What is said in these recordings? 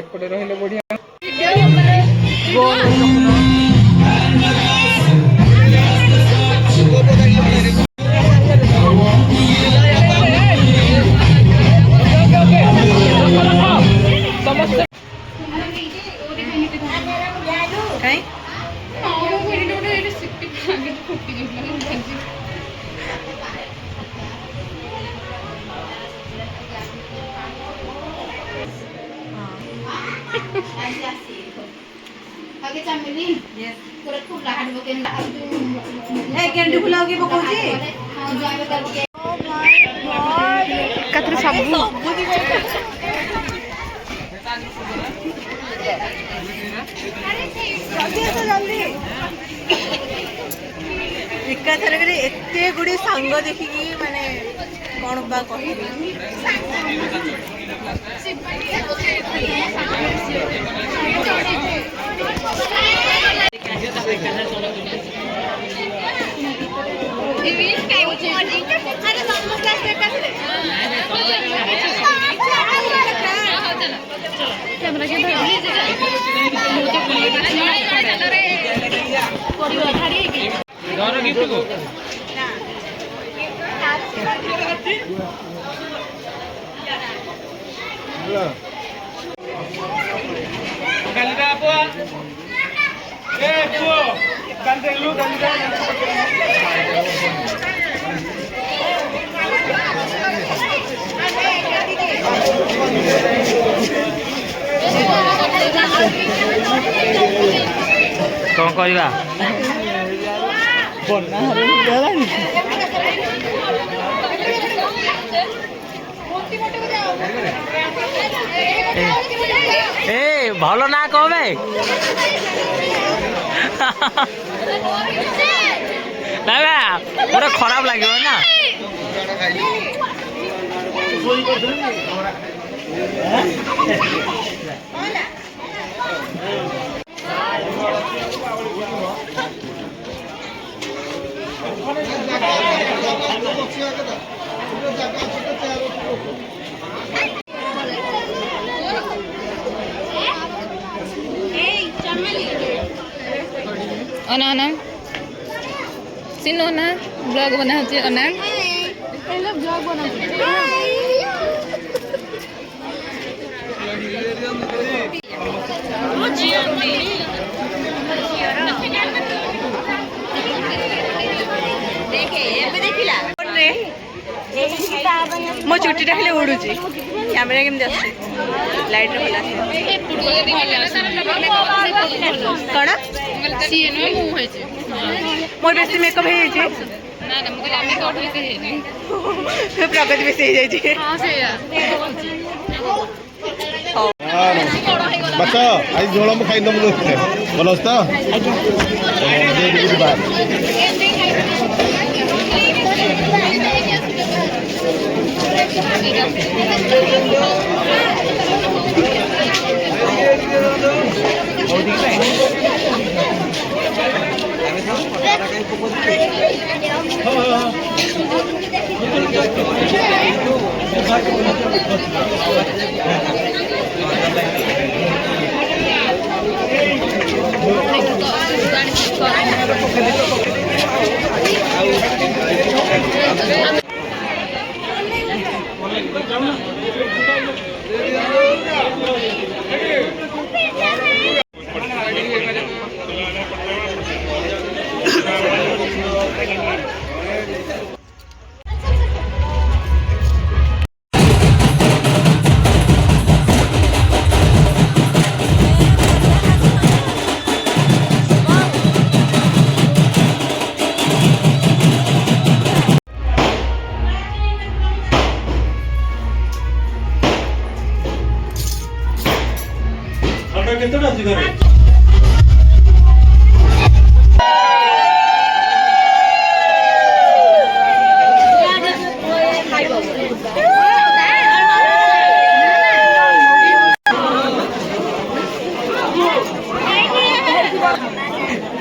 एपटे रहिले बढ़िया एकाथर एत गुड़े सांग देखिकी माने कौन बा कहबी गिफ्ट को गंदा बुआ ए बुआ गंदे लू गंदा कौन करवा बन्ना ए भलो ना कमे ना गोटे खराब लगे ना अना सिनो ना ब्लॉग बना है अना पहले ब्लॉग बना मो चुटी खाली उड़ू कैमेरा केमती आस लाइट कौन मोर बेसी मेकअप हो प्रगति बेसी बच्चा आज झोल में खाई भल तो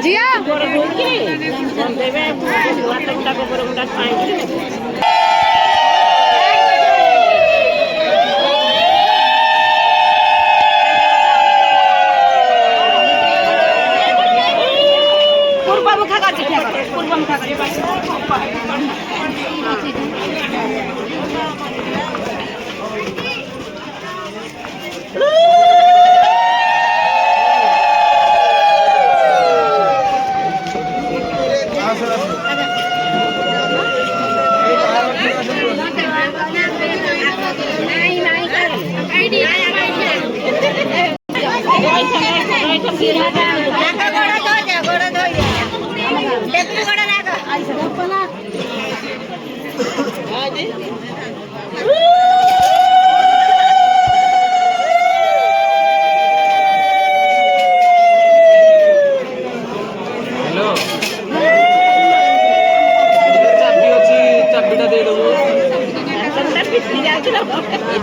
जिया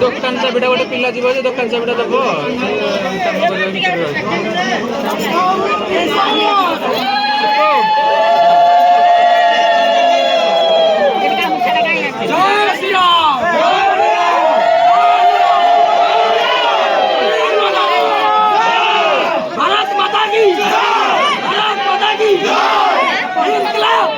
দোকান চাবিটা গোটে পিলা যাব যে দোকান চাবিটা দেব भारत माता की भारत माता की इंकलाब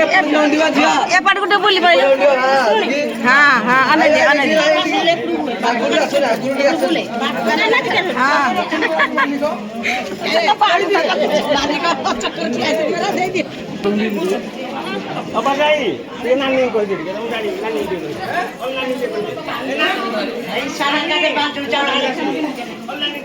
एपट गुटे बुली पड़े हाँ हाँ आने दे हाँ अब जाई ये नानी को दे के हम गाड़ी नानी दे और नानी दे ए सारा का के बात उचाड़ आ और नानी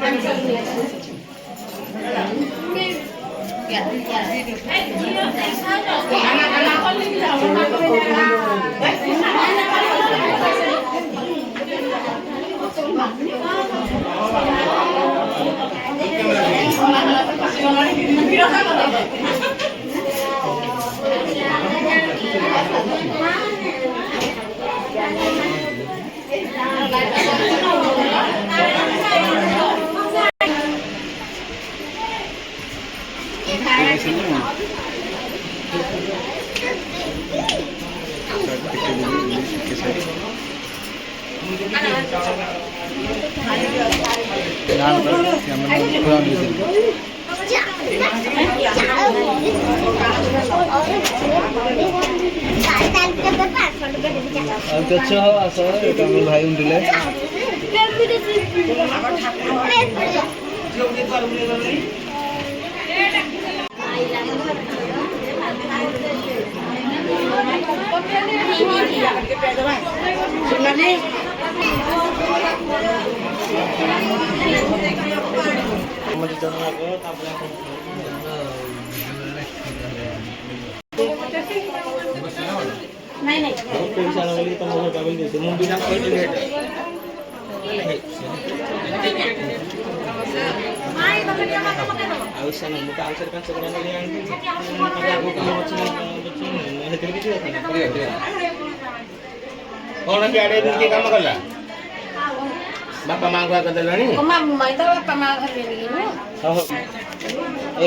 अच्छा हो आस भाई उंडिले କଣ ସିଆଡ଼େ କିଏ କାମ କଲା ବାପା ମାଆଙ୍କୁ ଆଗ ଦେଲାଣି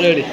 ରେଡ଼ି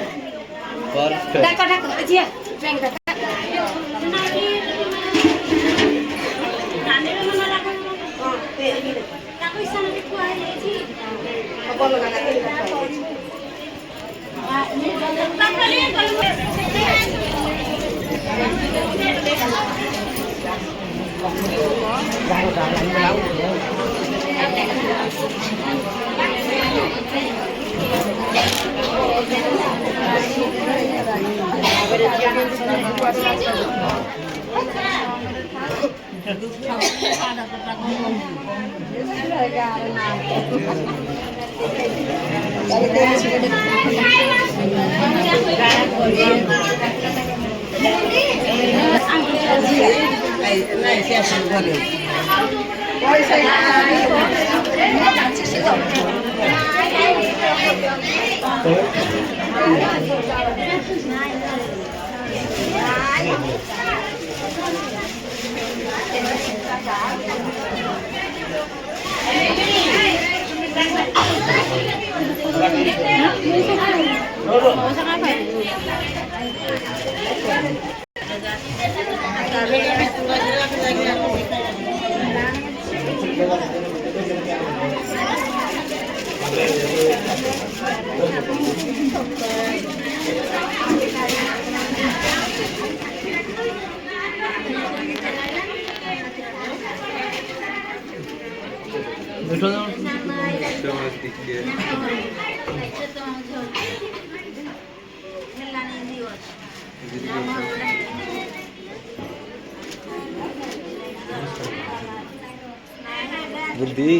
बुद्धि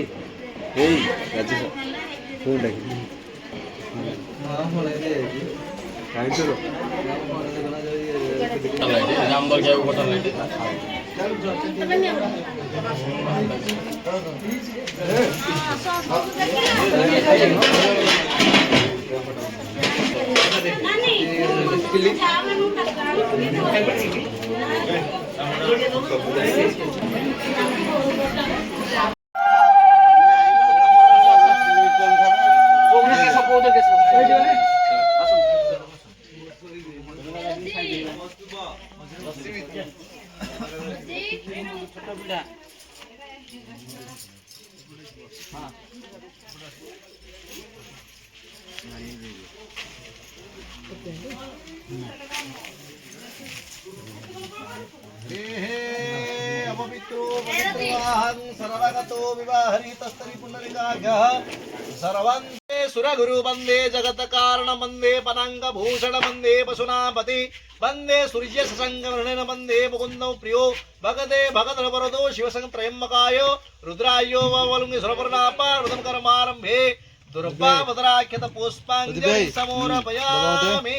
राजी फोन सर्वंते सुरगुरु वंदे जगत कारण वंदे पनांग भूषण वंदे पशुनापति वंदे सूर्य संगमरण वंदे मुकुंद प्रियो भगते भगत वरदो शिवसंग त्रयंबकाय रुद्रायो वलुंगि सुरपर्णापारुदम कर्मारंभे दुर्भावदराख्यत पुष्पांजलि समोरपयामि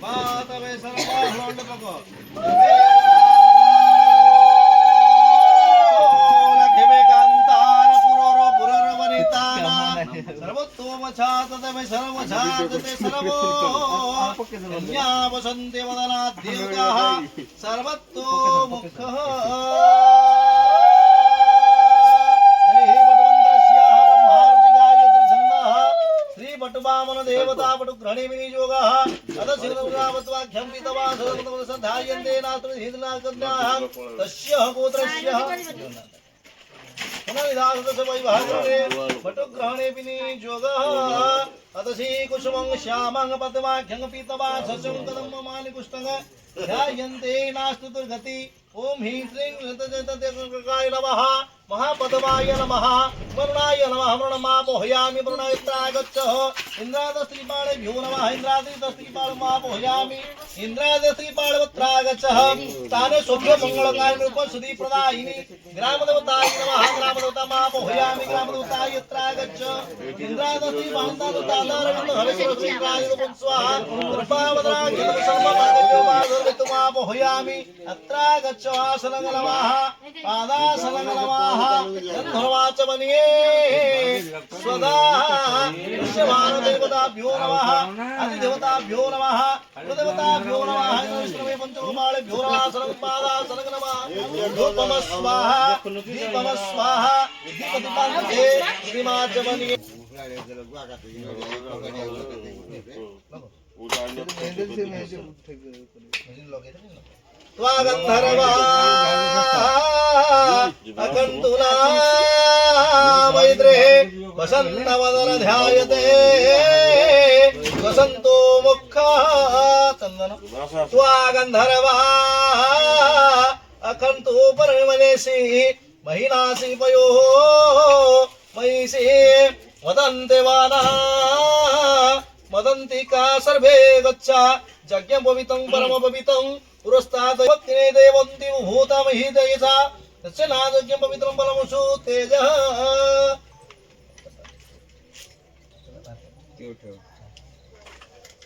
मातवे सर्वा लोंड पको लखिवे कांतार पुरोरो पुरोर वनिताना सर्वोत्तम छातते सर्वछातते सर्वो कन्या वसन्ते वदना देवताः सर्वतो मुखः देवता पटु ग्रहणे विनियोगः अत शिवरावत्वाख्यं पितवा सदायन्ते नात्र हिदनाकन्याः तस्य गोत्रस्य पुनर्विधासुतस्य वैभागरे पटु ग्रहणे विनियोगः अत श्री कुसुमं श्यामं पद्माख्यं पितवा सस्यं कदम्बमानि कुष्ठं ध्यायन्ते नास्तु दुर्गति ओम ह्रीं श्रीं ऋतजतदेवकाय नमः महापद्माय नमः वरुणाय नमः वरुणमापोहयामि वरुणयत्रागच्छः इन्द्रादस्त्रीपाणेभ्यो नमः इन्द्रादस्त्रीपाणमापोहयामि इन्द्रादस्त्रीपाणवत्रागच्छः ताने शोभ्य मङ्गलकारिणीरूपं सुधीप्रदायिनी ग्रामदेवताय नमः ग्रामदेवतामापोहयामि ग्रामदेवताय यत्रागच्छ इन्द्रादस्त्रीपाणतादारविन्दहरेश्वरश्रीकारिरूपं स्वाहा कृपावदराज्यं सर्वमागम्योमाधुर्वितुमापोहयामि अत्रागच्छ आसनगलवाः पादासनगलवाः गन्धर्वाचमनीये स्वदा दृश्यमानदेवताभ्यो नमः अधिदेवताभ्यो नमः कुलदेवताभ्यो नमः विष्णवे पञ्चकोमालेभ्यो नमः पादासनं नमः धूपमः स्वाहा दीपमः स्वाहा दीपदीपान्ते श्रीमाचमनीये त्वागन्धर्वा अकन्तुला मैत्रे वसन्तवदन ध्यायते वसन्तो मुखः चन्दन त्वागन्धर्वा अकन्तु परिमलेसि महिनासि पयोः महिषि वदन्ते वानः वदन्ति का सर्वे गच्छ यज्ञपवितं परमपवितं पुरस्तादवत्ने देवन्ति भूतमहि तेजसा तस्य नादज्ञं पवित्रं परमसु तेजः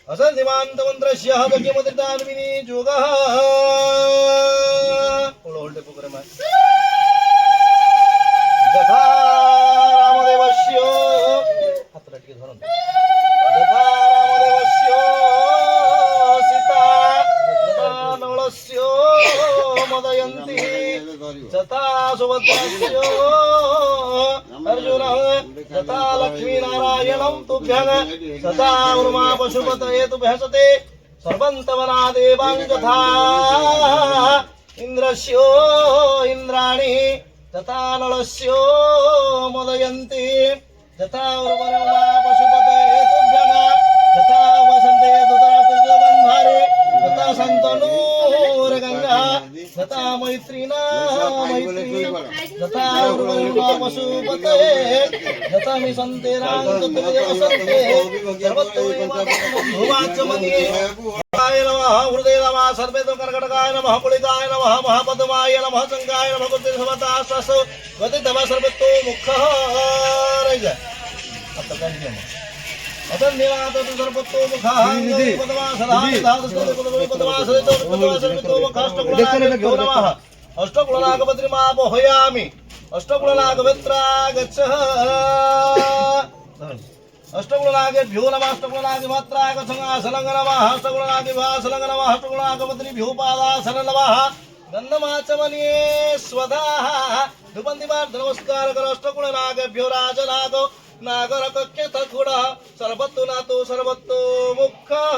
असन्धिमान्तमन्त्रस्य यज्ञमतिदानविनी योगः ओळोल्टे पुकरमा यथा रामदेवस्य हातलटके धरून यथा रामदेवस्य सीता यथा नळस्य मदयन्ति यथा सुभद्रस्य अर्जुनः यथा लक्ष्मीनारायणं तुभ्यं सदा उर्मा पशुपतये तुभ्यः सते सर्वं तव नादेवां यथा इन्द्रस्य इन्द्राणि तथा नलस्य मोदयन्ति यथा उर्वरमा पशुपतये तुभ्यः यथा वसन्ते तुतराकुजगन्धारे यथा सन्तनूरगङ्गा यथा मैत्रिणा मैत्री यथा उर्वरमा पशुपतये यथा मिसन्ते राङ्गतुल्य वसन्ते सर्वतो भुवाचमनीये नमः हृदय नमः सर्वेदं कर्कटकाय नमः पुलिकाय नमः महापद्माय नमः शङ्काय नमः कुते समतासस गतितव सर्वतो मुखः रज अतकन्यम अतन्यनाथ तु सर्वतो मुखः पद्मासराधास्तुतो मुखाष्टकुलनागभ्यो नमः अष्टकुलनागपत्रिमापोहयामि अष्टकुलनागमित्रा गच्छः अष्टकुलनागेभ्यो नमः अष्टकुलनागमात्राय गच्छासनं नमः अष्टकुलनागेभ्यासनं नमः अष्टकुलनागपत्नीभ्यो पादासनं नमः गन्धमाचमनीये स्वधाः धुपन्दिमार्थ नमस्कार कर अष्टकुलनागेभ्यो राजनागो नागरकक्यथकुडः सर्वतो नातो सर्वतो मुखः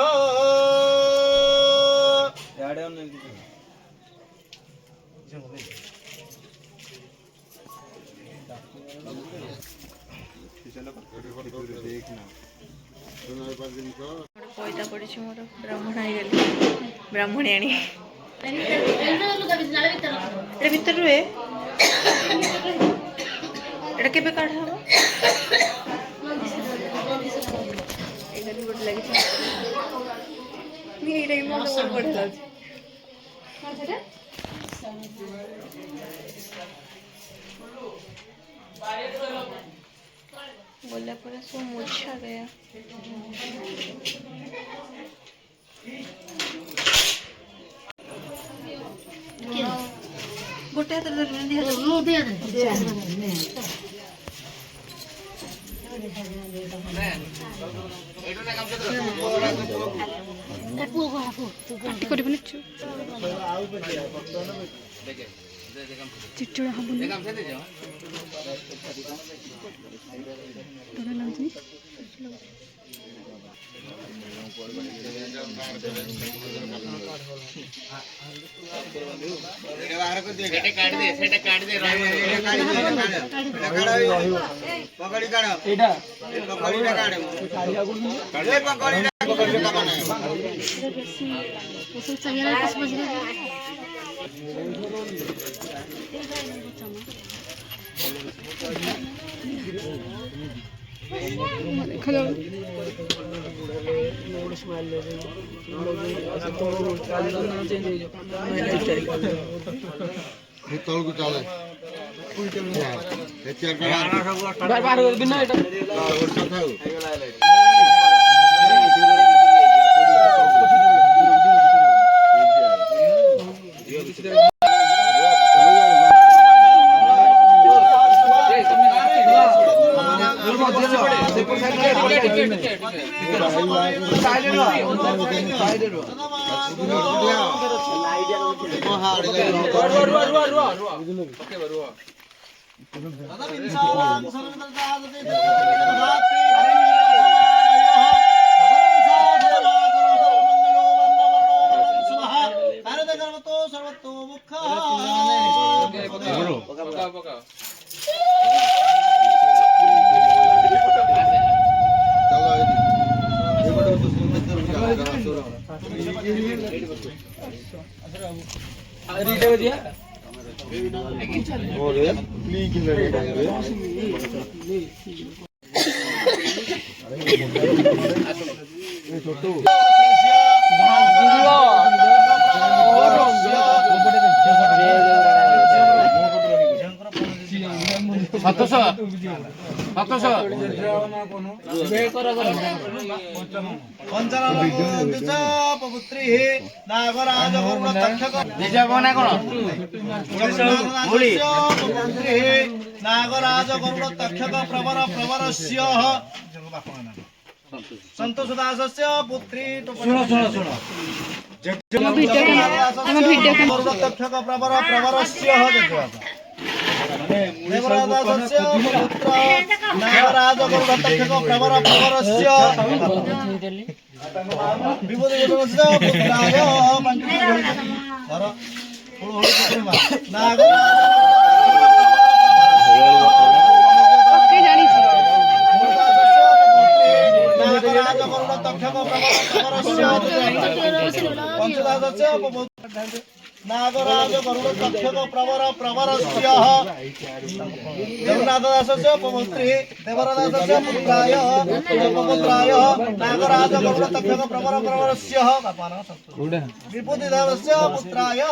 ପଇତା ପଡ଼ିଛି ମୋର ବ୍ରାହ୍ମଣ ହେଇଗଲି ବ୍ରାହ୍ମଣିଆଣୀ ଏଟା ଭିତରେ ରୁହେ ଏଟା କେବେ କାଢ଼ା ହବ ଏଇଟା ବି ଗୋଟେ ଲାଗିଛି ଏଇଟା କିନ୍ତୁ ମୋତେ ବହୁତ ବଢ଼ିଆ ଲାଗୁଛି बोला पूरा सो मुरझा गया गोटे हाथ चिचुड़ा हबुनी तोरा लाଗୁଛି सेटा काट दे पकड़ी काढ एटा पकड़ी काढ काढे पकड़ी का बना उसको चाहिए ना 10 बजे ତଳକୁ ଚାଲେ नागराज गरुड़ तक्षक प्रवर प्रवरस्य संतोष दासस्य पुत्री गरुड़ तक्षक प्रवर प्रवरस्य देवरादासस्य पुत्र नागराज गरुड़ तक्षक प्रवर प्रवरस्य विभूति गुणस्य पुत्राय नागराज गरुड़ तक्षक प्रवर प्रवरस्य जगन्नाथदासस्य उपपुत्री देवरादासस्य पुत्राय उपपुत्राय नागराज गरुड़ तक्षक प्रवर प्रवरस्य विभूतिदेवस्य पुत्राय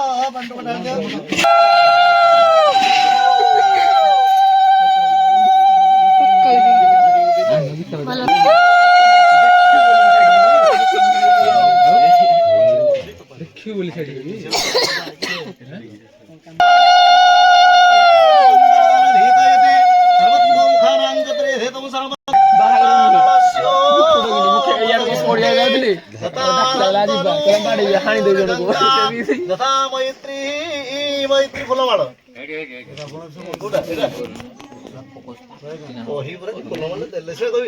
मैत्री फुलमाल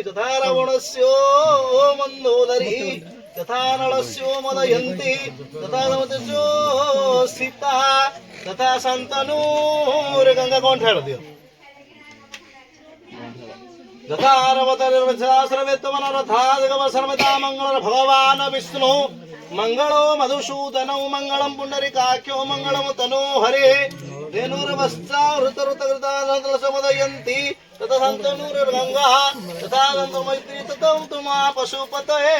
तथा रावणस्य मन्दोदरी तथा नलस्यो मदयन्ति तथा नमतस्यो सीता तथा शान्तनूर गंगा कौन ठहर दियो तथा रवतरवसरवेत्तमनरथादिगवसरमिता मंगल भगवान विष्णु मंगलो मधुसूदनौ मंगलम पुंडरीकाख्यो मंगलम तनो हरे धेनुरवस्त्रावृतरुतकृतानलसमुदयन्ति तथा शान्तनूर गंगा तथा मैत्री तथा तुमा पशुपतये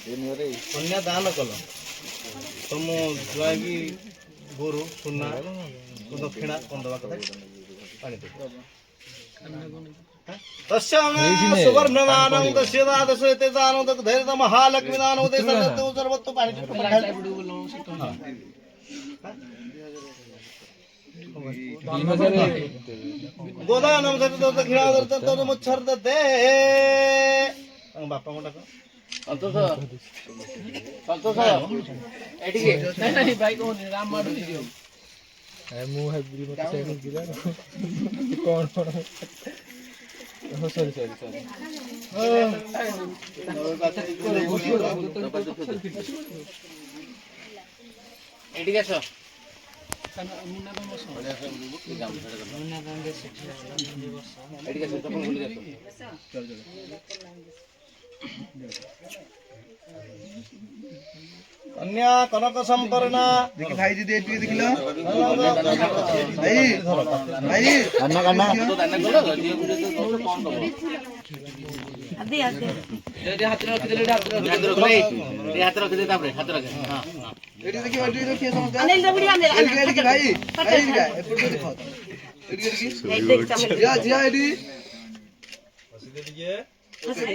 कन्या दान कल तुम जुआगी गोरु सुना दक्षिणा कौन दवा कथा तस्य सुवर्णदानं तस्य दादस्य ते दानं तक धैर्य महालक्ष्मी दानं ते सर्वतो सर्वतो पाणी गोदानं तक दक्षिणा दर्शन तो मुच्छर दते बापा मोटा संतोष संतोष एटिके नहीं भाई को राम माडू दियो मु हेब्री मत से गिरा कौन कौन हो सॉरी एटिके सो मुन्ना को मसो मुन्ना गांगे 60 वर्ष एटिके सो तो भूल गया चल कन्या कनक संपन्ना देखि भाई जी दे टिके देखिलो भाई भाई अन्ना कन्ना आदि आदि हाथ रख दे तापरे हाथ रख हां हां एडी देखि देखि समझ अनिल रबड़ी आने एडी भाई भाई एपड़ देखो एडी देखि देख चमन जिया जिया एडी हंसले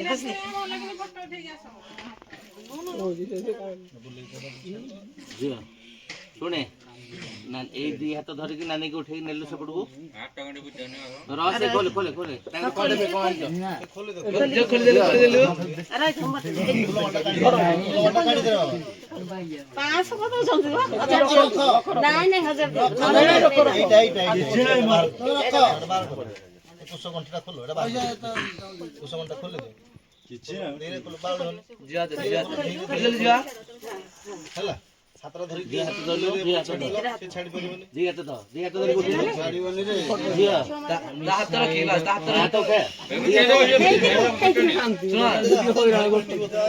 ଶୁଣେ ନା ଏଇ ଦି ହାତ ଧରିକି ନାନୀକି ଉଠେଇକି ନେଲୁ ସେପଟକୁ ରହସ୍ୟ ଖୋଲେ ଖୋଲେ ଖୋଲେ ତାଙ୍କର କହିଲେ କଣ ହେଇଛ ଖୋଲିଦେଲୁ अरे मत 500 को तो समझो नहीं नहीं 1000 कुछ घंटा खोलो एटा बाहर कुछ घंटा खोल दे किछि ना धीरे खोलो बाहर जिया जिया हला छात्र धरि दी हाथ धरलो दी हाथ धर से छाडी परिबनी दी हाथ धर उठे छाडीबनी रे जिया ता हाथ रखिला ता हाथ उठे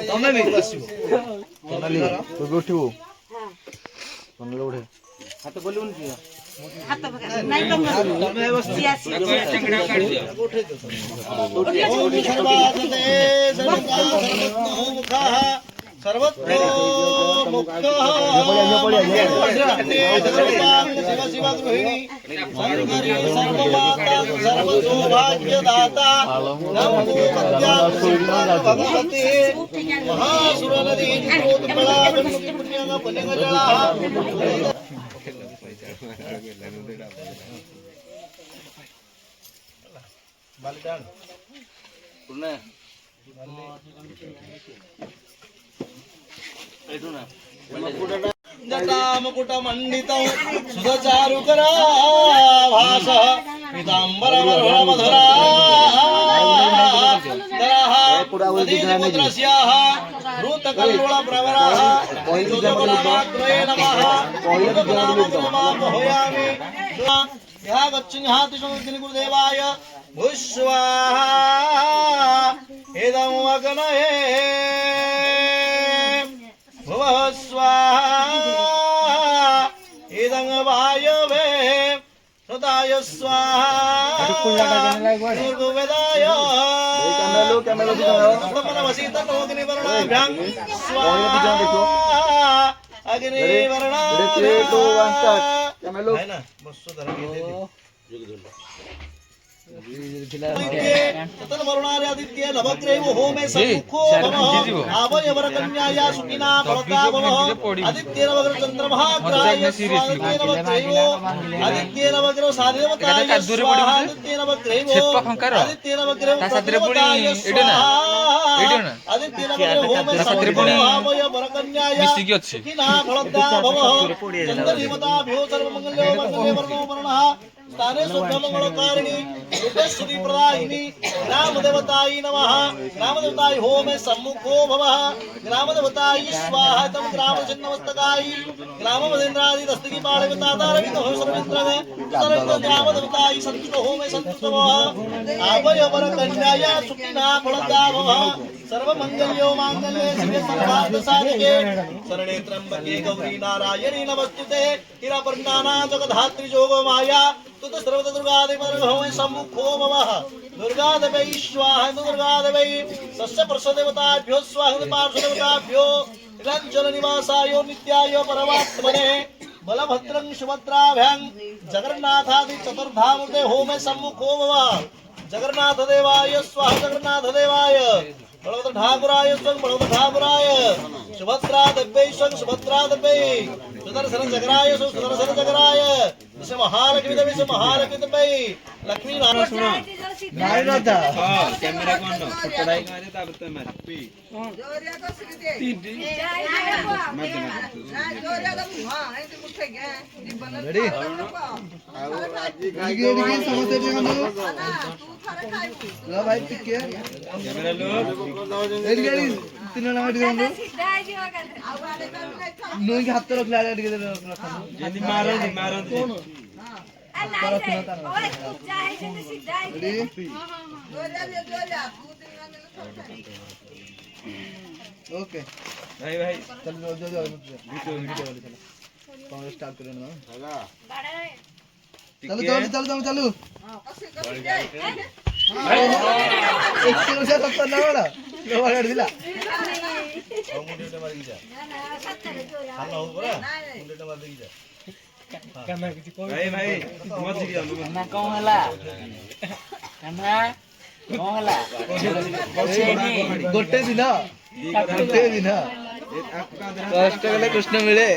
तमे भी आसीबो तनाली तो उठिबो तनाली उठे हाथ बोलुनी जिया हाथ पकड़ नहीं कम तमे बस चंगड़ा काट दिया सर्वत्र मुक्तः शिव शिव गृहिणी सर्वकरी सर्वमाता सर्वसौभाग्यदाता नमो भगवते महासुरनदी उत्पला पुण्यंग पुण्यंगजला बालिदान पुण्य एठू ना जटामुकुट मंडितं सुधचारुकरा भास पीतांबर मधुरा दरः दीनमुद्रस्याः भूतकल्लोल प्रवरः जोजगुणमात्रये नमः जोजगुणमात्रमापहोयामि यः गच्छन्याति समुद्रिनि गुरुदेवाय भुस्वाहा इदं अग्नये भुवः स्वाहा इदं वायवे सदाय स्वाहा ऋग्वेदाय तमनवसीतनोऽग्निवर्णाभ्यां स्वाहा अग्निवर्णाभ्यां है ना वसुधर के दे ततन वरुणारे आदित्य नवग्रह होमे सम्मुखो भवः आवयवर कन्याया सुखिना भवता भवः आदित्य नवग्रह चंद्रमा ग्राह्य स्वादित्य नवग्रह आदित्य नवग्रह सादेवताय स्वाहा आदित्य नवग्रह आदित्य नवग्रह सादेवताय स्वाहा आदित्य नवग्रह होमे सम्मुखो आवयवर कन्याया सुखिना भवता भवः चंद्रदेवताभ्यो सर्वमंगल्यो मंगले वर्णो वर्णः स्थाने शुभमंगलकारिणी रूपेश्वरी प्रदायिनी ग्रामदेवतायै नमः ग्रामदेवतायै होमे सम्मुखो भवः ग्रामदेवतायै स्वाहा तं ग्रामचिन्नमस्तकायै ग्राममदेन्द्रादि दस्तकी पाणिवतादारविद हो सर्वमित्रः सर्व ग्रामदेवतायै संतुष्ट होमे संतुष्ट भवः आवयवर कन्याया सुखिना फलदा भवः सर्वमंगल्यो मांगल्ये शिवे सर्वार्थ साधिके शरणे त्र्यंबके गौरी नारायणी नमस्तुते हिरपर्णाना जगद्धात्री जोगो माया तुत सर्वत दुर्गादेवी सम्मुखो भवः दुर्गादेवी स्वाहा दुर्गादेवी सस्य प्रसदेवताभ्यो स्वाहा पार्श्वदेवताभ्यो निरंजन निवासाय नित्याय परमात्मने बलभद्रं सुभद्राभ्यां जगन्नाथादि चतुर्धामूर्ते होमे सम्मुखो भवः जगन्नाथ देवाय स्वाहा जगन्नाथ देवाय बलवंत ठाकुराय स्वं बलवंत ठाकुराय सुभद्रा देव्यै स्वं सुभद्रा देव्यै सुदर्शन जगराय स्वं सुदर्शन जगराय से महालक्ष्मी देवी से महालक्ष्मी देवी लक्ष्मी नारायण नाई रहता हां कैमरा को आनो पकड़ाई का दे ताबत मार जोरिया को सिके दे जोरिया को हां ऐसे मुठे गए निबन रेडी आगे एडी समझते हैं हम लोग तू थारे खाई ला भाई टिके कैमरा लो एडी गाड़ी तीन ना एडी हम लोग नोई के हाथ रख ला एडी के रखा यदि मारो रेडी जोरिया तू तीन ओके भाई भाई चल जो वीडियो वाले चलो कौन स्टार्ट करें ना चलो चलो एक किलो से सब करना वाला लो वाला दिला मुंडे मार की जा खाना हो बरा मुंडे मार की जा भाई भाई मत दिया ना कौन हला कान्हा कौन हला गोटे दिन कष्ट गले कृष्ण मिले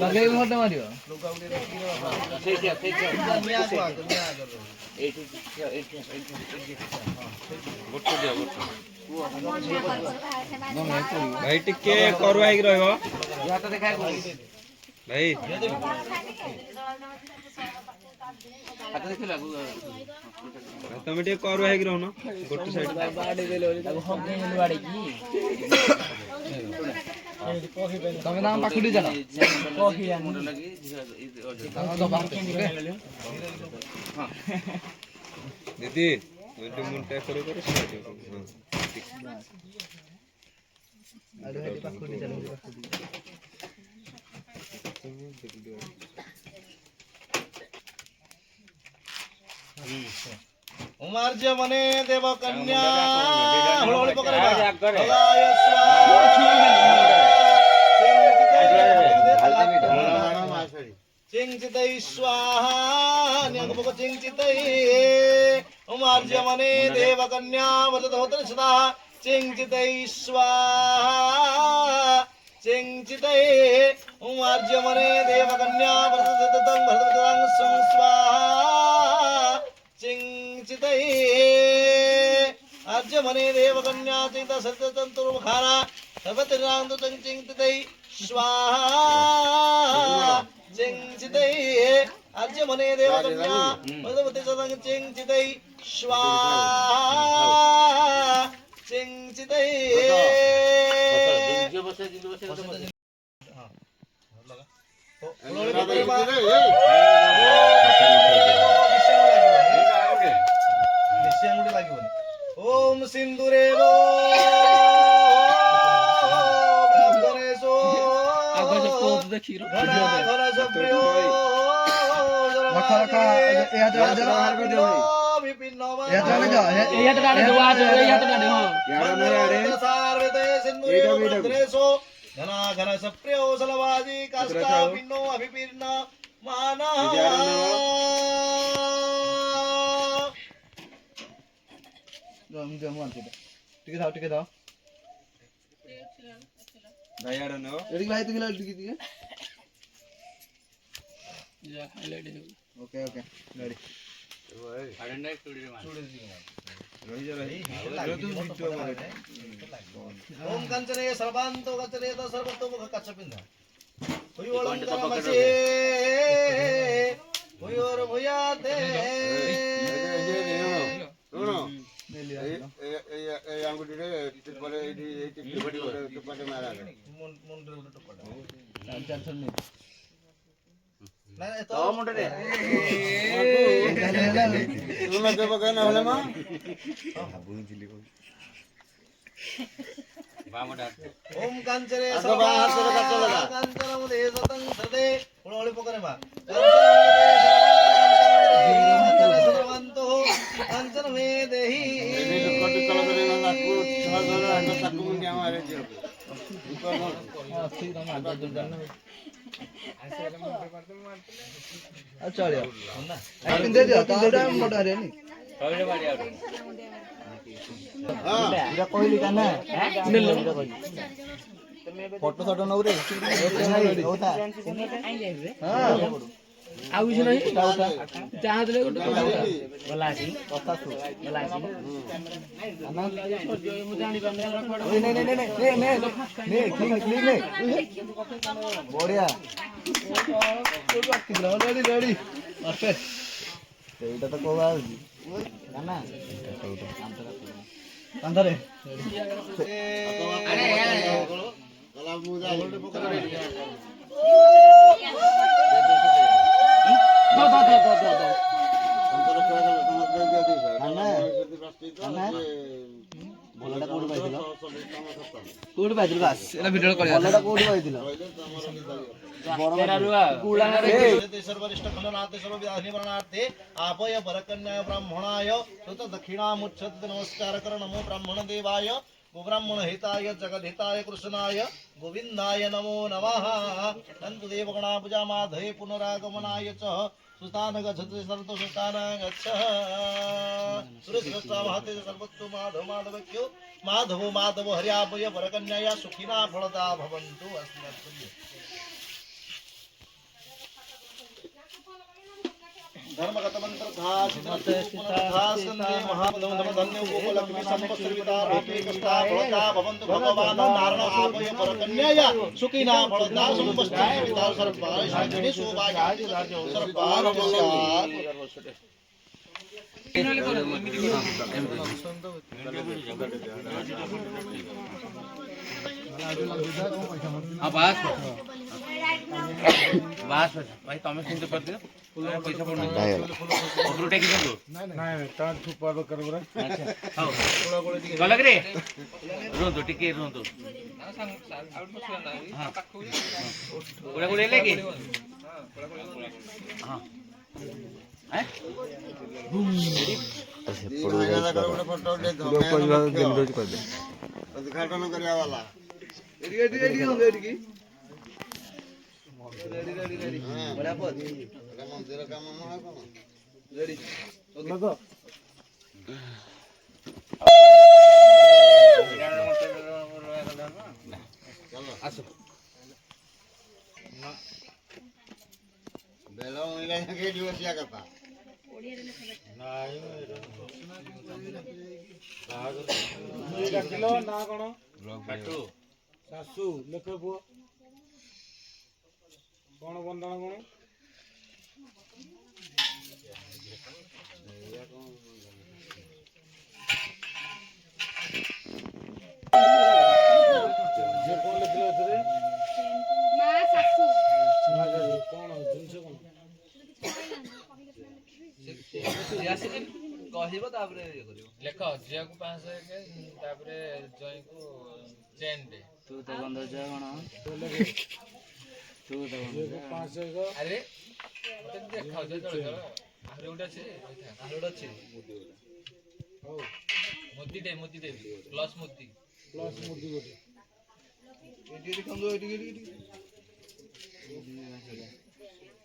बगे मोटे मारियो भाई टिके करवाई रहबो भाई तमे टे करवाई रहनो गोटे साइड बाडी देले हम बाडी की तमे नाम पाखुडी जाना कॉफी मुंड लगी तो बात हां दीदी मुंड मुंडा करे स्टार्ट हां ठीक अरे हटी पाखुडी चलो पाखुडी उमार्ज मने देव कन्या होळी पकरे चिंचितै स्वाहा न्यागपक चिंचितै उमार्ज मने देव कन्या वदत होतन सदा चिंचितै स्वाहा चिंचितै उमार्ज मने देव कन्या वदत ततं भरतं स्वाहा चिंचितै अर्ज मने देव कन्या चिंता सत्यतंतुर्मुखाना सर्वतिरांत चिंचितै स्वाहा चिंचितै अर्ज मने देव कन्या भगवती सदं चिंचितै स्वाहा चिंचितै ओम सिंदूरेलो ब्रह्मणेशो घन सप्रियो रखा घन सप्रियो सलवाजी काष्टा पिन्नो अभिपीर्ण माना टिके दाओ भाई यार नो रेडी भाई तुम टिके दिए या हाईलाइट ओके रेडी अरेंडा स्टूडियो में रही तू वीडियो मारे ओम कंचने सर्वांतो गचने तो सर्वतो मुख कच्छपिंदा हुयोलम करमसे हुयोर भुयाते सुनो अंगुठीरे तिरपले टिपटी टिपटी मारा मुंडरे उलट पड़ा चार सुननी ना तो मुंडरे तुम के बगन हले मा बुई दिली ओम कांचरे सबा हातरे काट लगा कांचन मध्ये सतंग सदे होळी पकरे मा सर्वंतो कांचन मे देही अच्छा दे दिया तुम दे मोटा रे नी हां कोइली का ना फोटो फोटो नौ रे होता हां आउ छ नहीं जहां दे गोटे बोला छी कथा सु बोला छी नहीं बढ़िया रेडी परफेक्ट एटा तो कोवा ना अंदर अरे यार कला मुजा होल्ड पकड़ କୋଉଠି ପାଇଥିଲୁ ବାସ୍ ଏଟା ଭିଡିଓ କରିବା ଭଲଟା କୋଉଠି ପାଇଥିଲ सर्वरिष्ठ खंडनाथे सर्वविधानि वर्णार्थे आपय वरकन्याय ब्राह्मणाय सुत दक्षिणामुच्छत नमस्कार कर नमो ब्राह्मण देवाय गोब्राह्मण हिताय जगद्हिताय कृष्णाय गोविंदाय नमो नमः नंद देवगणा पूजा माधवे पुनरागमनाय च सुतान गच्छत सर्वतो सुतान गच्छ सुरस्वस्ता महते सर्वतो माधव माधवक्यो माधवो माधव हरियापय वरकन्याय सुखिना फलदा भवन्तु अस्मत् धर्मगत मंत्र महाधन्य गोकुलक्ष्मी संपत्सरिता रूपे कष्टा फलदा भवन्तु भगवान् नारायण आपय परकन्याय सुखिना फलदा संपत्सरिता सर्वाय शान्तिः शोभायाति सर्वाय ବାସ୍ ଭାଇ ତମେ ସେମିତି କରିଦିଅ ପଇସା ପଡୁନି ଉପରୁ ଟେକି ଦିଅନ୍ତୁ ଗଲା କିରେ ରୁହନ୍ତୁ ଟିକେ ରୁହନ୍ତୁ ଗୁଡ଼ା ଗୁଡ଼ା ହେଲେ କି ହଁ उद्घाटन करने वाला मंदिर का मन है कौन बेला महिला के दिवसिया कथा ଡାକିଲ ନା କଣ ଶାଶୁ ଲେଖ ପୁଅ କଣ ବନ୍ଧନ କଣ କଣ ଲେଖିଲ ଏଥିରେ କଣ ଜିନିଷ କଣ କହିବ ତାପରେ ଇଏ କରିବ ଲେଖ ଝିଅକୁ 500 ତାପରେ ଜୟଙ୍କୁ ଚେନ୍ ଦେ ତୁ ତ ବନ୍ଧ ଝିଅ କଣ ତୁ ତ ବନ୍ଧ 500 ଆରେ ମତେ ଦେଖାଉ ଯେ ଚଳେ ଆହୁରି ଗୋଟେ ଅଛି ଆହୁରି ଗୋଟେ ଅଛି ହଉ ମୋଦି ଦେ ପ୍ଲସ୍ ମୋଦି ଗୋଟେ एटी देखंदो एटी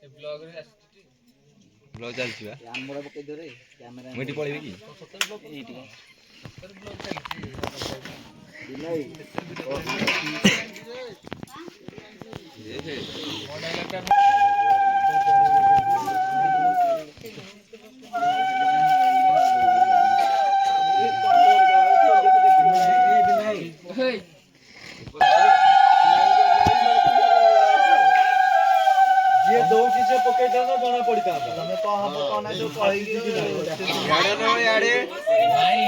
ଏ ବ୍ଲଗ ରେ ଆସିଛି ବ୍ଲଗ ଚାଲିଛି ବା ଆମର ପକେଇ ଦରେ କ୍ୟାମେରା ମୁଁ ଏଠି ପଳେଇବି କି ଏଇଠି ବ୍ଲଗ ଚାଲିଛି ନାଇଁ ये दो चीजें पकड़ देना बना पड़ता है हमें तो हम कोना जो कहेगी यारे ना यारे नहीं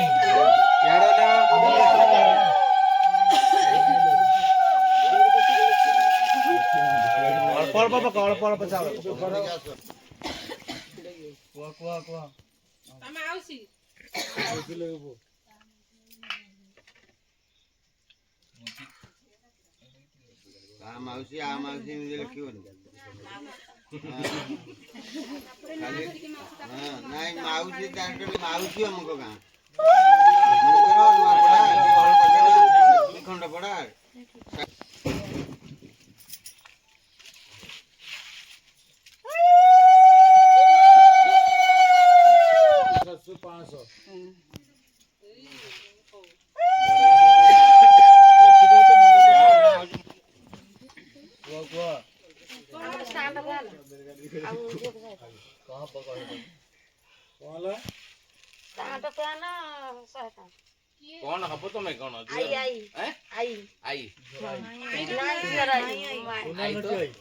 यारे ना और पर बचाओ कुआ हम आउसी माउसी आ माउसी मुझे लिखियो नहीं माउसी माउसी हमको कहाँ खंड पड़ा कौन हबो तो मैं कौन आई आई आई आई नहीं जरा आई तो नहीं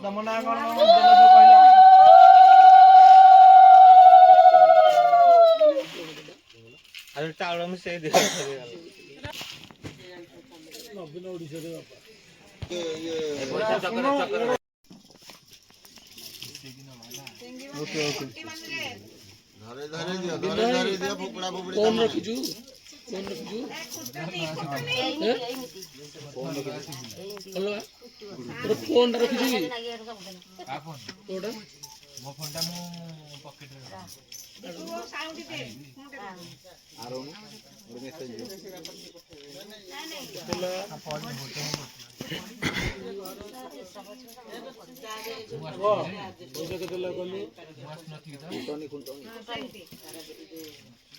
ତମ ନାଁ କଣ? ଆରେ ଚାଉଳ ମିଶେଇ ଦେ। ନବୀନ ଓଡ଼ିଶାରେ ବାପା। Okay okay. ଧରେ ଦିଅ ଫୁକୁଡା ଫୁକୁଡି କଣ ରଖିଛୁ? ଫୋନ୍ ରଖିଛୁ କି? କୋଉଟା? ମୋ ଫୋନଟା ମୁଁ ପକେଟରେ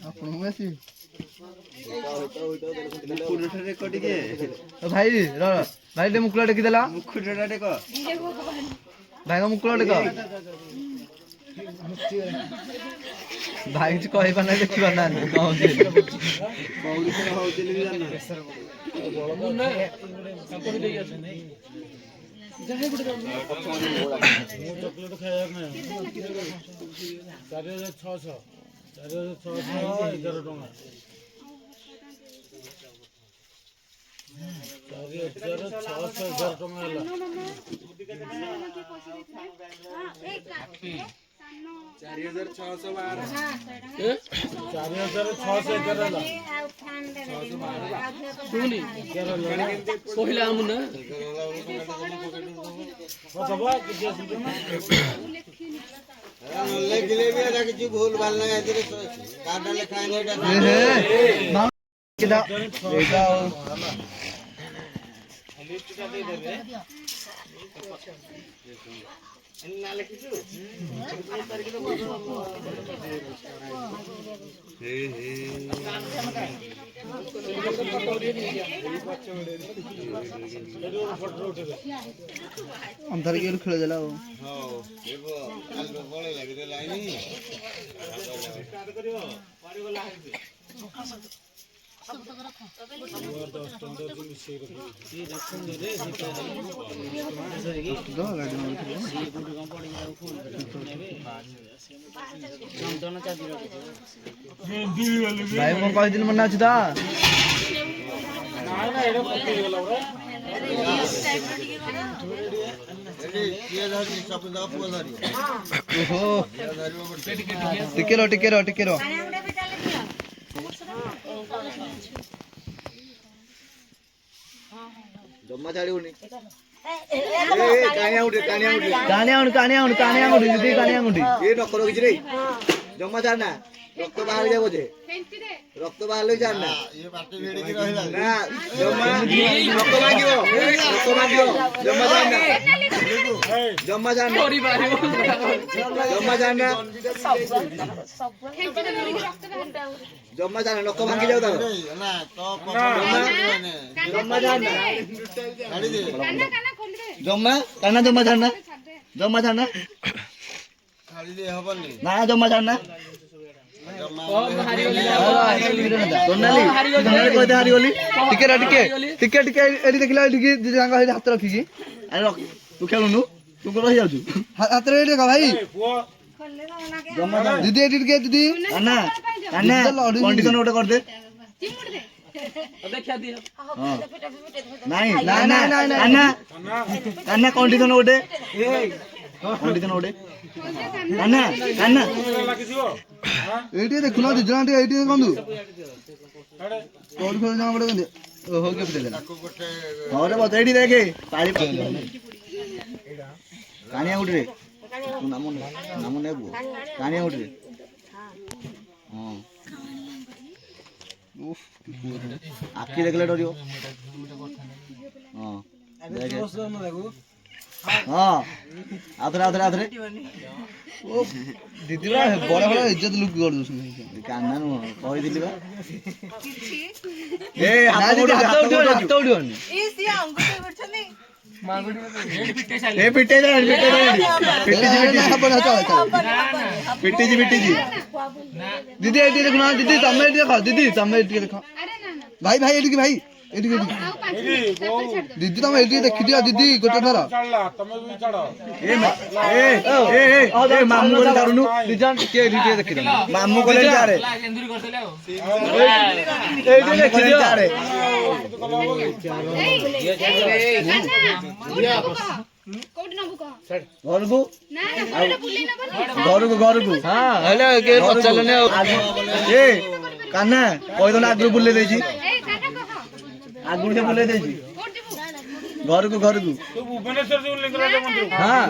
ଆପଣଙ୍କୁ ଆସି ଟିକେ ଭାଇ ଭାଇ ଟିକେ ମୁକୁଳ ଟେକିଦେଲା ମୁକୁଟଟା ଟେକ ଭାଇଙ୍କ ମୁକୁଳ ଟେକ ଭାଇ କିଛି କହିପାର ନାହିଁ ଦେଖିପାର ନାହାନ୍ତି କଣ ଚକୋଲେଟ ଖାଇବାର ନାହିଁ 4,600 11 ଟଙ୍କା 4,611 ଟଙ୍କା ହେଲା 4,611 କହିଲା ଆମ ନା କିଛି ଭୁଲ ଭଲ ନାହିଁ ଏଥିରେ କାର୍ଡ ଲେଖା ଅନ୍ଧାର କିଏ ଖେଳିଦେଲା ଆଉ ଭାଇ ମୁଁ କହିଥିଲି ମନେ ଅଛି ତ ଟିକେ ର ଜମା ଛାଡ଼ିବୁନି ନକର କିଛି ରେ ଜମା ଛାଡ ନା ରକ୍ତ ବାହାରି ଯାବ ଯେ ରକ୍ତ ବାହାରିଲେ ଛାଡ ନା ରକ୍ତ ଭାଙ୍ଗିବ ଜମା ଛାଡ ନା ଜମା ଛାଡ ଜମା ଛାଡ ଲୋକ ଭାଙ୍ଗି ଯାଉ ତାର ଜମା କାନା ଜମା ଛାଡ ନା ନା ଜମା ଛାଡ ନା ହାରିଗଲି ଟିକେ ଏଠି ଦେଖିଲା ହାତ ରଖିକି ତୁ ଖେଳୁନୁ ତୁ କଣ ରହିଯାଉଛୁ ହାତରେ ଏଠି ଦେଖ ଭାଇ ଦିଦି ଏଠି ଟିକେ ଦିଦି କଣ୍ଡିସନ ଗୋଟେ କରିଦେ ନାଇଁ କଣ୍ଡିସନ ଗୋଟେ ଅଣ୍ଡି ଦେନ ଗୋଟେ କାହ୍ନା କାହ୍ନା ଲାଗିଯିବ ଏଇଠି ଦେଖୁନ ଦି ଜଣ ଟିକେ ଏଇଠି ଦେଖନ୍ତୁ କୋଉଠି କୋଉଠି ଜଣା ପଡେ କେମିତି ଓହୋ କେମିତି ଦେଲା ହଁ ରେ ବତ ଏଇଠି ଦେଖେ ପାଳି କାଣିଆ ଗୁଟିରେ ନାମ ନେବୁ କାଣିଆ ଗୁଟିରେ ହଁ ଆଖି ଦେଖିଲେ ଡରିବ ହଁ ଦେଖେ ହଁ ଆଉଥରେ ଆଉଥରେ ଆଉଥରେ ଦିଦି ବା ବଡ ବଡ ଇଜ୍ଜତ ଲୁକ୍ କରିଦଉଛନ୍ତି କାହ୍ନା ନୁହଁ କହିଥିଲି ବା ଏ ହାତ ଉଠିବନି ଏ ସିଏ ଅଙ୍ଗୁଠି କରୁଛନ୍ତି ଏ ପିଟେଇ ଦେ ପିଟିଛି ଦିଦି ଏଇଠି ଦେଖୁନ ଦିଦି ତମେ ଏଇଠି ଦେଖ ଦିଦି ତମେ ଏଇଠି ଦେଖ ଭାଇ ଭାଇ ଏଇଠିକି ଭାଇ ଏଇଠିକି ଦିଦି ତମେ ଏଇଠି ଦେଖିଦିଅ ଦିଦି ଗୋଟେ ଥର ଛାଡିଲା ତମେ ବି ଛାଡ ମାମୁଁ କହିଲେ ଛାଡୁନୁ ଦି ଜଣ ଟିକେ ଏଇଠି ଟିକେ ଦେଖିଦିଅ ମାମୁଁ କହିଲେ ଛାଡେ ଏନ୍ଦୁରି କରିଦେଲେ ଆଉ ଏଇଠି ଦେଖିଦିଅ ଘରକୁ ଘରକୁ ଘରକୁ ହଁ ହେଲେ ପଚାରିଲନି ଆଉ ଏ କାହ୍ନା କହିଦେଲେ ଆଗରୁ ବୁଲେଇ ଦେଇଛି ଆଗରୁ ସେ ବୁଲେଇ ଦେଇଛି ଘରକୁ ଘରକୁ ତୁ ଭୁବନେଶ୍ୱର ଯୋଉ ଲିଙ୍ଗରାଜ ମନ୍ଦିର ହଁ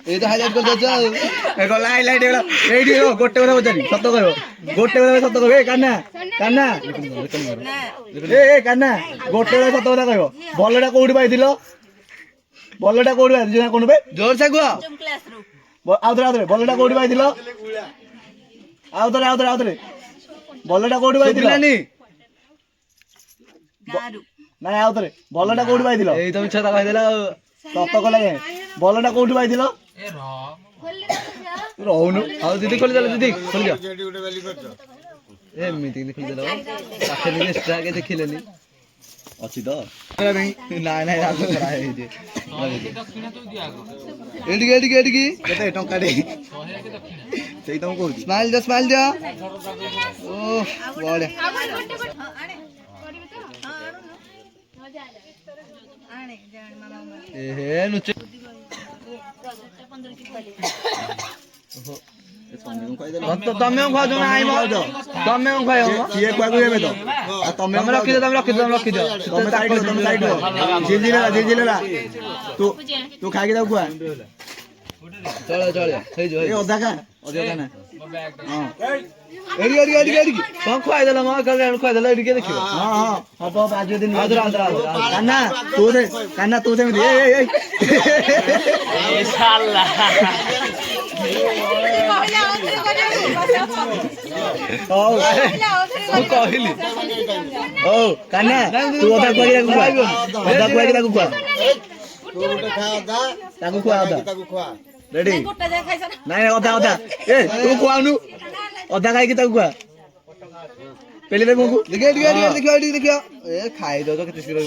ଏଇ ତ ହାଇଲାଇଟ୍ କରିଦେଉଛ ଆଉ ଗଲା ହାଇଲାଇଟ୍ ହେଇଗଲା ଏଇଠି ଗୋଟେ କଥା ପଚାରି ସତ କହିବ ଗୋଟେ କଥା ସତ କହିବ ଏ କାହ୍ନା କାହ୍ନା ଏ କାହ୍ନା ଗୋଟେ କଥା ସତ କଥା କହିବ ଭଲଟା କୋଉଠି ପାଇଥିଲ ଭଲଟା କୋଉଠି ପାଇଥିଲ ନା କୋଉଠି ଜୋରସେ କୁହ ଆଉଥରେ ଆଉଥରେ ଭଲଟା କୋଉଠି ପାଇଥିଲ ଆଉଥରେ ଆଉଥରେ ଆଉଥରେ ଭଲଟା କୋଉଠି ପାଇଥିଲ ନାଇଁ ଆଉଥରେ ଭଲଟା କୋଉଠି ପାଇଥିଲ ଏଇ ତ ମିଛ କଥା କହିଦେଲା ଆଉ ସତ କଲା ଭଲଟା କୋଉଠି ପାଇଥିଲ ରହୁନୁ ଆଉ ଦିଦି ଖୋଲିଦେଲ ଦିଦି ଖୋଲିଦିଅ ଏମିତି ଖୋଲିଦେଲ ପାଖରେ ଏକ୍ସଟ୍ରା କେ ଦେଖିଲେନି ଅଛି ତ ନାଇଁ ନାଇଁ ରାଗ କରା ହେଇଛି ଏଠିକି ଏଠିକି ଏଠିକି କେତେ ଟଙ୍କାଟେ ସେଇ ତମକୁ କହୁଛି ସ୍ମାଇଲ୍ ଦିଅ ଓ ବଢିଆ ଏ ନୁଚ ତମେ ଖାଉଛ ନା ଆଇମ ତମେ ଖାଇବ କିଏ କୁଆକୁ ଏବେ ତ ତମେ ରଖିଦିଅ ତମେ ରଖିଦିଅ ତମେ ସାଇଡ ଝିଲଝିଲା ତୁ ଖାଇକି ଯାଉ କୁଆ ଚଳିବ ହେଇଯିବ ଏ ଅଧା ଖା ଅଧା ନା ହଁ ଏଠିକି କଣ ଖୁଆଇଦେଲ ମ ଖୁଆଇଦେଲ ଏଠିକି ଦେଖିବ ହଁ ହଁ ହବ 5 ଦିନ କାହ୍ନା ତୁ ସେମିତି ହଉ ମୁଁ କହିଲି ହଉ କାହ୍ନା ତୁ ଅଧା କୁଆକି ତାକୁ ଖୁଆ ତାକୁ ଖୁଆ ଅଧା ରେଡି ନାଇଁ ଅଧା ଅଧା ଏ ତୁ ଖୁଆଉନୁ ଅଧା ଖାଇକି ତାକୁ ଖୁଆ ପେଲି ଦେ ମୁକୁ ଦେଖିବ ଏ ଖାଇଦଉଛ କେତେ ଶୀଘ୍ର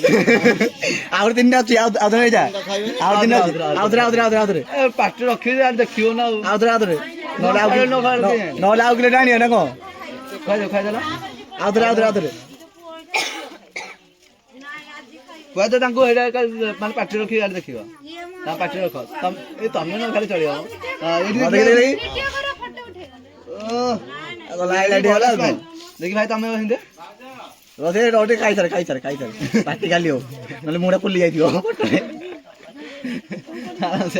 ଆହୁରି 3ଟା ଅଛି ଆଉଥରେ ହେଇଯା ଆଉ 3ଟା ଅଛି ଆଉଥରେ ପାଟି ରଖିବି ଦେଖିବ ନା ଆଉଥରେ ନହେଲେ ଆଉ କିଲୋ ଆଣିବ ନା କଣ ଖାଇଦେଲ ଆଉଥରେ କୁହାଯାଏ ତାଙ୍କୁ ଏଇଟା ମାନେ ପାଟି ରଖିକି ଆଡେ ଦେଖିବ ତା ପାଟିରେ ରଖ ତମେ ନ ଖାଲି ଚଳିବ ଦେଖି ଭାଇ ତମେ ରଥେ ଖାଇସାରେ ପାଟି ଖାଲି ହଉ ନହେଲେ ମୁହଁଟା ଫୁଲି ଯାଇଥିବ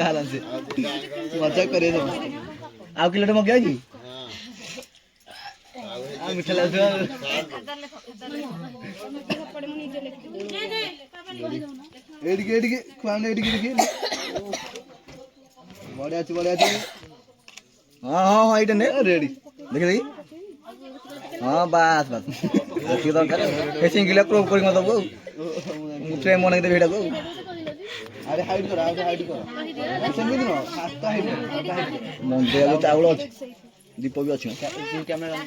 ଆରାମସେ ମଜା କରିବ ଆଉ କିଲୋଟେ ମଗେଇବା କି ମିଠା ଲାଗୁଥିବ ଏଇଠିକି ଖୁଆଣ୍ଡେ ଏଇଠିକି ଦେଖି ବଢିଆ ଅଛି ହଁ ଏଇଟା ନେ ରେଡି ଦେଖି ହଁ ବାସ୍ ଦେଖିକି ଦରକାର ଏ ସିଙ୍ଗିଲା ପ୍ରୁଭ୍ କରି ମତେ ଦବୁ ମୁଁ ଫ୍ରେମ୍ ବନେଇ ଦେବି ଏଇଟାକୁ ଆରେ ହାଇଟ୍ କର ସେମିତି ନୁହଁ ହାତ ହାଇଟ୍ ମନ୍ଦିର ଚାଉଳ ଅଛି ଦୀପ ବି ଅଛି କ୍ୟାମେରା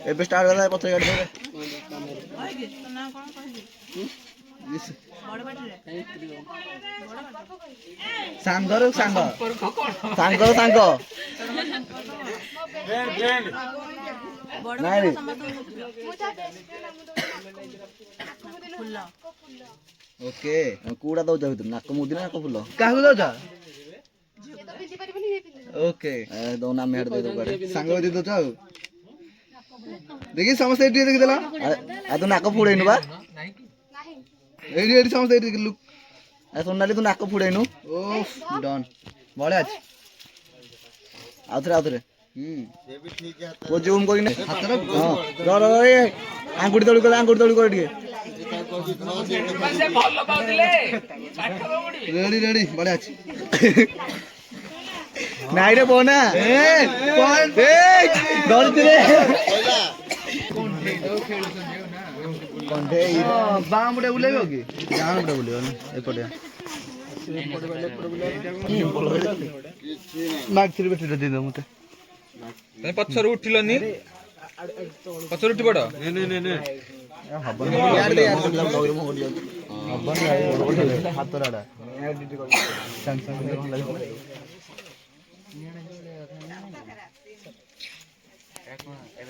ଏବେ ଷ୍ଟାର୍ଟ ହେଲା ପଛରେ ଗାଡ଼ି ଦେବେ ସାଙ୍ଗର ସାଙ୍ଗ ବଡ ନାଇଁ ରେ। ସମସ୍ତଙ୍କୁ ଫୁଲ ଓକେ କୋଉଟା ଦଉଛ ଭିତରୁ ନାକ ମୁଦି ନା ନାକ ଫୁଲ କାହାକୁ ଦଉଛ ଓକେ ଦଉନା ଆମେ ହେଡ ଦେଇଦେବୁ କୁଆଡେ ସାଙ୍ଗ ଦେଇ ଦଉଛ ଆଉ ଦେଖି ସମସ୍ତେ ଏଠି ଦେଖିଦେଲ ଆଉ ତୁ ନାକ ଫୁଡେଇନୁ ବା ଏଇଠି ଏଇଠି ସମସ୍ତେ ଏଇଠି ଦେଖିଲୁ ସୋନାଲି ତୁ ନାକ ଫୁଡେଇନୁ ଓ ଡନ୍ ବଢିଆ ଅଛି ଆଉଥରେ ଓ ଜୁମ୍ କରିନି ହାତର ହଁ ଆଙ୍ଗୁଠି ତଳୁ କର ଟିକେ ରେଡି ରେଡି ବଢିଆ ଅଛି ନାଇଁ ରେ ବୋନା ବାଁ ପଟେ ବୁଲେଇବ କି ଡାହାଣ ପଟେ ବୁଲେଇବ ଏପଟେ ମାଗଥିଲି ବେଟିଟା ଦେଇଦେବ ମତେ ପଛରୁ ଉଠିଲନି ପଛରୁ ଉଠି ପଡ ହାତଟା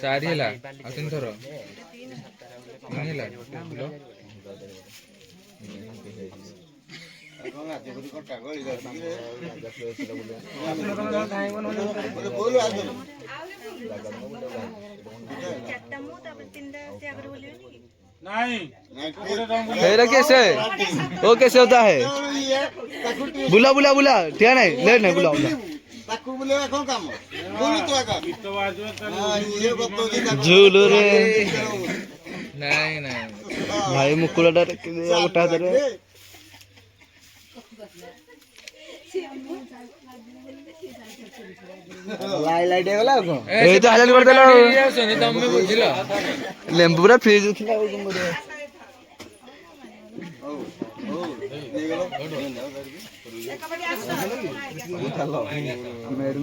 ଚାରି ହେଲା ଆଉ 3 ଥର ହେଲା ଚାରିଟା ମୁଁ ତାପରେ ତିନିଟା ସେ ଆଗରେ ବୁଲିବେନି କି नहीं हेरा कैसे वो कैसे होता है बुला बुला बुला ठीक है नहीं लेट नहीं बुला बुला झूलू रे ନାଇଁ ନାଇଁ भाई मुकुलटा गोटा हाथ रे लाइट गला ए तो हजार कर देला ତମେ ବୁଝିଲ लेंबू पूरा फ्रीज उठला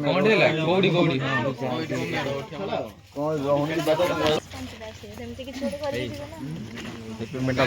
କଣ ହେଲା କୋଉଠି କୋଉଠି कौन रोहन की बात ସେମିତି କିଛି ଗୋଟେ କରିକି ଯିବ ନା